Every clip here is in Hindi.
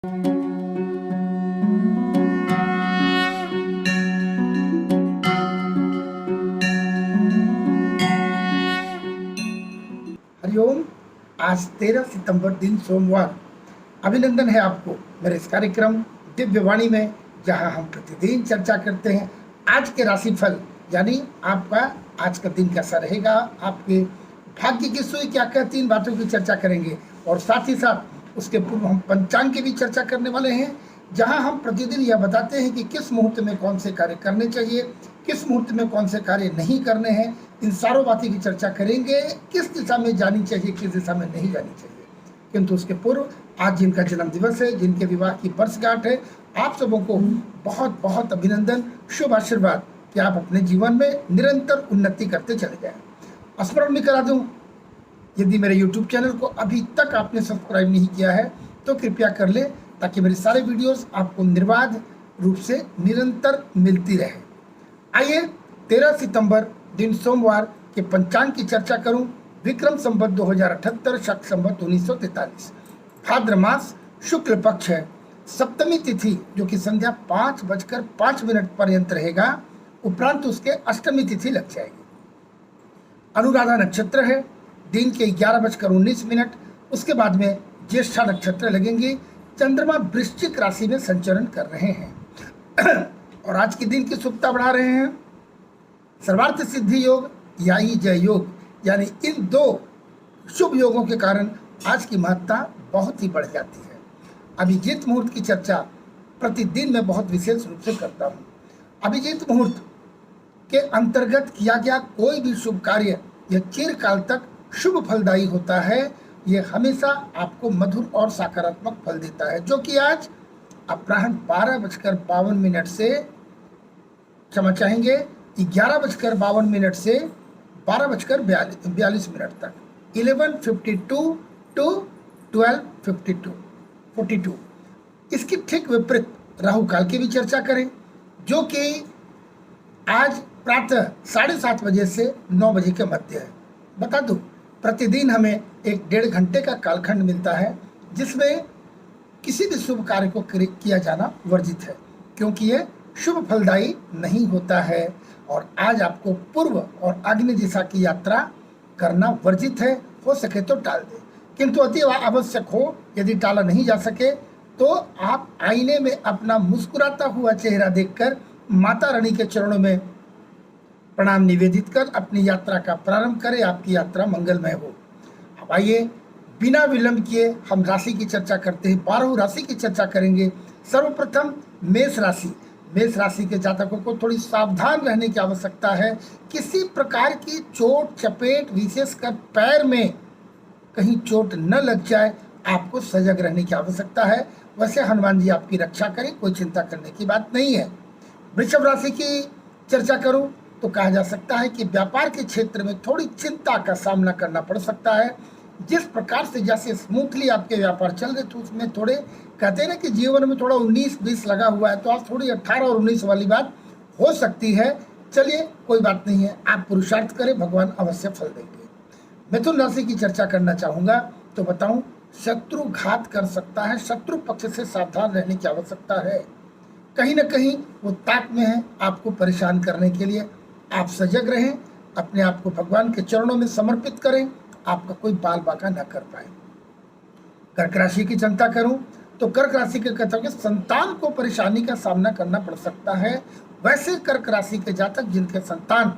हरिओम। आज 13 सितंबर दिन सोमवार। अभिनंदन है आपको मेरे इस कार्यक्रम दिव्यवाणी में, जहां हम प्रतिदिन चर्चा करते हैं आज के राशिफल, यानी आपका आज का दिन कैसा रहेगा, आपके भाग्य की सुई क्या कहती, इन बातों की चर्चा करेंगे। और साथ ही साथ उसके पूर्व हम पंचांग की भी चर्चा करने वाले हैं, जहां हम प्रतिदिन यह बताते हैं कि किस मुहूर्त में कौन से कार्य करने चाहिए, किस मुहूर्त में कौन से कार्य नहीं करने हैं। इन सारों बातों की चर्चा करेंगे, किस दिशा में जानी चाहिए, किस दिशा में नहीं जानी चाहिए। किंतु उसके पूर्व आज जिनका जन्म दिवस है, जिनके विवाह की वर्षगांठ है, आप सबों को बहुत बहुत अभिनंदन, शुभ आशीर्वाद कि आप अपने जीवन में निरंतर उन्नति करते चले जाएं। स्मरण भी करा दूं, यदि मेरे YouTube चैनल को अभी तक आपने सब्सक्राइब नहीं किया है तो कृपया कर ले, ताकि मेरे सारे वीडियोस आपको निर्बाध रूप से निरंतर मिलती रहे। आइए 13 सितंबर दिन सोमवार के पंचांग की चर्चा करूं। विक्रम संवत 2078, शक संवत 1943, भाद्र मास शुक्ल पक्ष है। सप्तमी तिथि जो कि संध्या 5:05 पर्यंत रहेगा, उपरांत उसके अष्टमी तिथि लग जाएगी। अनुराधा नक्षत्र है, दिन के 11:19, उसके बाद में ज्येष्ठा नक्षत्र लगेंगे। चंद्रमा वृश्चिक राशि में संचरण कर रहे हैं और आज के दिन की शुभता बढ़ा रहे हैं। सर्वार्थ सिद्धि योग याई जय योग, यानी इन दो शुभ योगों के कारण आज की महत्ता बहुत ही बढ़ जाती है। अभिजीत मुहूर्त की चर्चा प्रतिदिन मैं बहुत विशेष रूप से करता हूँ। अभिजीत मुहूर्त के अंतर्गत किया गया कोई भी शुभ कार्य यह चिरकाल तक शुभ फलदायी होता है। यह हमेशा आपको मधुर और सकारात्मक फल देता है, जो कि आज अपराह्न 12:52 से, क्षमा चाहेंगे, 11:52 से 12:42 तक, 11:52 to 12:42। इसकी ठीक विपरीत राहु काल की भी चर्चा करें, जो कि आज प्रातः 7:30 बजे से 9 बजे के मध्य है। बता दूं, प्रतिदिन हमें 1-1.5 घंटे का कालखंड मिलता है, जिसमें किसी भी शुभ कार्य को किया जाना वर्जित है, क्योंकि यह शुभ फलदायी नहीं होता है। और आज आपको पूर्व और आग्नेय दिशा की यात्रा करना वर्जित है। हो सके तो टाल दें, किंतु अति आवश्यक हो, यदि टाला नहीं जा सके तो आप आईने में अपना मुस्कुराता हुआ चेहरा देखकर माता रानी के चरणों में प्रणाम निवेदित कर अपनी यात्रा का प्रारंभ करें। आपकी यात्रा मंगलमय हो। अब आइए बिना विलंब किए हम राशि की चर्चा करते हैं। 12 राशि की चर्चा करेंगे। सर्वप्रथम मेष राशि। मेष राशि के जातकों को थोड़ी सावधान रहने की आवश्यकता है। किसी प्रकार की चोट चपेट, विशेषकर पैर में कहीं चोट न लग जाए, आपको सजग रहने की आवश्यकता है। वैसे हनुमान जी आपकी रक्षा करें, कोई चिंता करने की बात नहीं है। वृषभ राशि की चर्चा करूं तो कहा जा सकता है कि व्यापार के क्षेत्र में थोड़ी चिंता का सामना करना पड़ सकता है। जिस प्रकार से जैसे स्मूथली आपके व्यापार चल रहे थे, उसमें थोड़े कहते हैं ना कि जीवन में थोड़ा 19-20 लगा हुआ है, तो आज थोड़ी 18 और 19 वाली बात हो सकती है। चलिए कोई बात नहीं है, आप पुरुषार्थ करें, भगवान अवश्य फल देंगे। मिथुन राशि की चर्चा करना चाहूँगा तो बताऊँ, शत्रु घात कर सकता है। शत्रु पक्ष से सावधान रहने की आवश्यकता है। कहीं ना कहीं वो ताक में है आपको परेशान करने के लिए। आप सजग रहें, अपने आप को भगवान के चरणों में समर्पित करें, आपका कोई बाल बाका न कर पाए। कर्क राशि की चिंता करूं तो कर्क राशि के जातकों के संतान को परेशानी का सामना करना पड़ सकता है। वैसे कर्क राशि के जातक जिनके संतान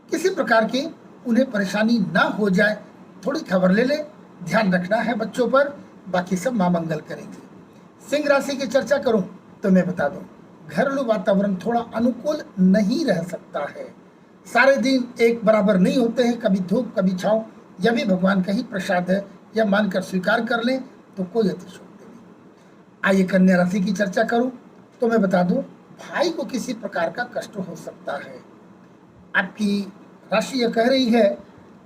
किसी प्रकार की उन्हें परेशानी ना हो जाए, थोड़ी खबर ले ले, ध्यान रखना है बच्चों पर, बाकी सब मां मंगल करेंगे। सिंह राशि की चर्चा करूं तो मैं बता दूं, घरेलू वातावरण थोड़ा अनुकूल नहीं रह सकता है। सारे दिन एक बराबर नहीं होते हैं, कभी धूप कभी छाँव। यह भी भगवान का ही प्रसाद है, यह मानकर स्वीकार कर लें तो कोई अतिशयोक्ति नहीं। आइए कन्या राशि की चर्चा करूं तो मैं बता दूं, भाई को किसी प्रकार का कष्ट हो सकता है। आपकी राशि यह कह रही है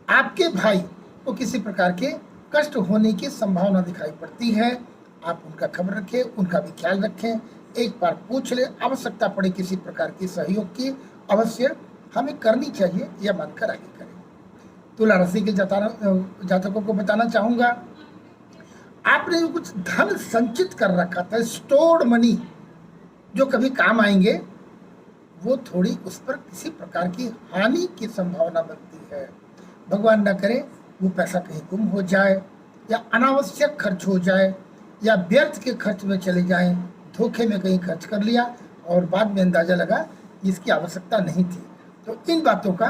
आपके भाई को किसी प्रकार के कष्ट होने की संभावना दिखाई पड़ती है। आप उनका खबर रखें, उनका भी ख्याल रखें, एक बार पूछ ले, आवश्यकता पड़े किसी प्रकार की सहयोग की अवश्य हमें करनी चाहिए, यह मानकर आगे करें। तुला राशि के जातकों को बताना चाहूँगा, आपने जो कुछ धन संचित कर रखा था, स्टोर्ड मनी, जो कभी काम आएंगे, वो थोड़ी उस पर किसी प्रकार की हानि की संभावना बनती है। भगवान ना करे वो पैसा कहीं गुम हो जाए, या अनावश्यक खर्च हो जाए, या व्यर्थ के खर्च में चले जाएं, धोखे में कहीं खर्च कर लिया और बाद में अंदाजा लगा इसकी आवश्यकता नहीं थी। तो इन बातों का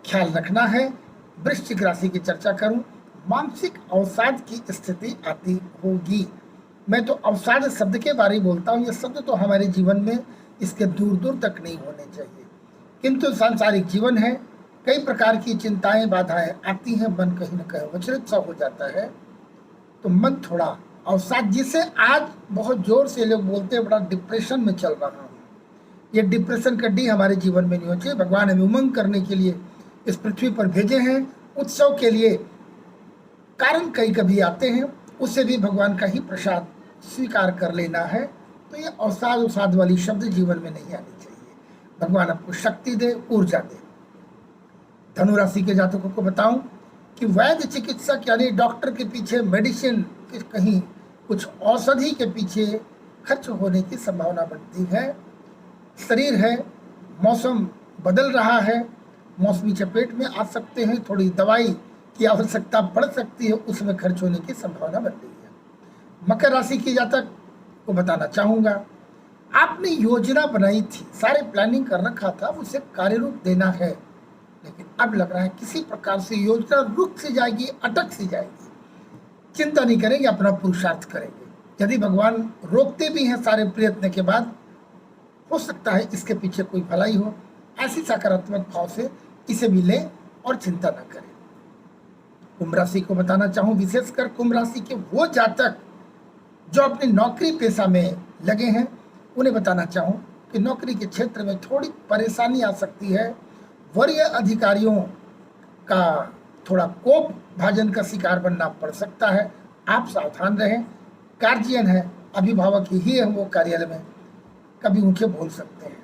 ख्याल रखना है। वृश्चिक राशि की चर्चा करूं, मानसिक अवसाद की स्थिति आती होगी। मैं तो अवसाद शब्द के बारे में बोलता हूँ, ये शब्द तो हमारे जीवन में इसके दूर दूर तक नहीं होने चाहिए, किंतु सांसारिक जीवन है, कई प्रकार की चिंताएं बाधाएं आती हैं, मन कहीं न कहीं विचलित सा हो जाता है, तो मन थोड़ा अवसाद, जिसे आज बहुत जोर से लोग बोलते हैं बड़ा डिप्रेशन में चल रहा हूँ, ये डिप्रेशन का डी हमारे जीवन में नहीं होना चाहिए। भगवान हमें उमंग करने के लिए इस पृथ्वी पर भेजे हैं, उत्सव के लिए कारण कई कभी आते हैं, उससे भी भगवान का ही प्रसाद स्वीकार कर लेना है। तो ये अवसाद उसाद वाली शब्द जीवन में नहीं आनी चाहिए। भगवान आपको शक्ति दे, ऊर्जा दे। धनु राशि के जातकों को बताऊं कि वैद्य चिकित्सक यानी डॉक्टर के पीछे, मेडिसिन के कहीं कुछ औषधि के पीछे खर्च होने की संभावना बनती है। शरीर है, मौसम बदल रहा है, मौसमी चपेट में आ सकते हैं, थोड़ी दवाई की आवश्यकता पड़ सकती है, उसमें खर्च होने की संभावना बन रही है। मकर राशि की जातक को बताना चाहूँगा, आपने योजना बनाई थी, सारे प्लानिंग कर रखा था, उसे कार्यरूप देना है, लेकिन अब लग रहा है किसी प्रकार से योजना रुक सी जाएगी, अटक सी जाएगी। चिंता नहीं करेंगे, अपना पुरुषार्थ करेंगे। यदि भगवान रोकते भी हैं सारे प्रयत्न के बाद, हो सकता है इसके पीछे कोई भलाई हो। ऐसी सकारात्मक भाव से इसे भी लें और चिंता न करें। कुंभ राशि को बताना चाहूँ, विशेषकर कुंभ राशि के वो जातक जो अपनी नौकरी पेशा में लगे हैं, उन्हें बताना चाहूँ कि नौकरी के क्षेत्र में थोड़ी परेशानी आ सकती है। वरीय अधिकारियों का थोड़ा कोप भाजन का शिकार बनना पड़ सकता है, आप सावधान रहें। गार्जियन है, अभिभावक ही है वो कार्यालय में, कभी ऊंचे बोल सकते हैं।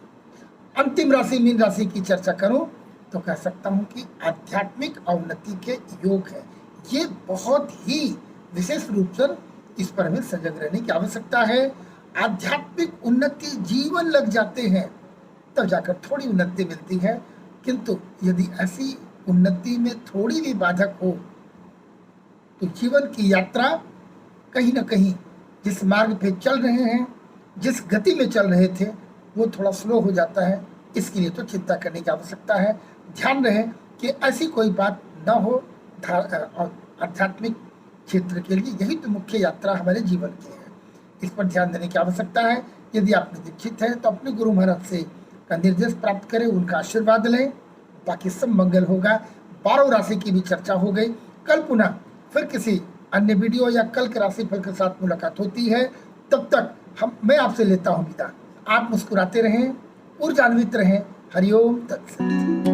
अंतिम राशि मीन राशि की चर्चा करूं तो कह सकता हूं कि आध्यात्मिक अवनति के योग है। ये बहुत ही विशेष रूप से इस पर हमें सजग रहने की आवश्यकता है। आध्यात्मिक उन्नति जीवन लग जाते हैं तब जाकर थोड़ी उन्नति मिलती है, किंतु यदि ऐसी उन्नति में थोड़ी भी बाधक हो तो जीवन की यात्रा कहीं ना कहीं जिस मार्ग पे चल रहे हैं, जिस गति में चल रहे थे, वो थोड़ा स्लो हो जाता है। इसके लिए तो चिंता करने की आवश्यकता है। ध्यान रहे कि ऐसी कोई बात ना हो। आध्यात्मिक क्षेत्र के लिए यही तो मुख्य यात्रा हमारे जीवन की है, इस पर ध्यान देने की आवश्यकता है। यदि आप दीक्षित हैं तो अपने गुरु महाराज से का निर्देश प्राप्त करें, उनका आशीर्वाद लें, बाकी सब मंगल होगा। 12 राशि की भी चर्चा हो गई। कल पुनः फिर किसी अन्य वीडियो या कल के राशिफल के साथ मुलाकात होती है। तब तक मैं आपसे लेता हूँ विदा। आप मुस्कुराते रहें, ऊर्जान्वित रहें। हरिओम तत्सत।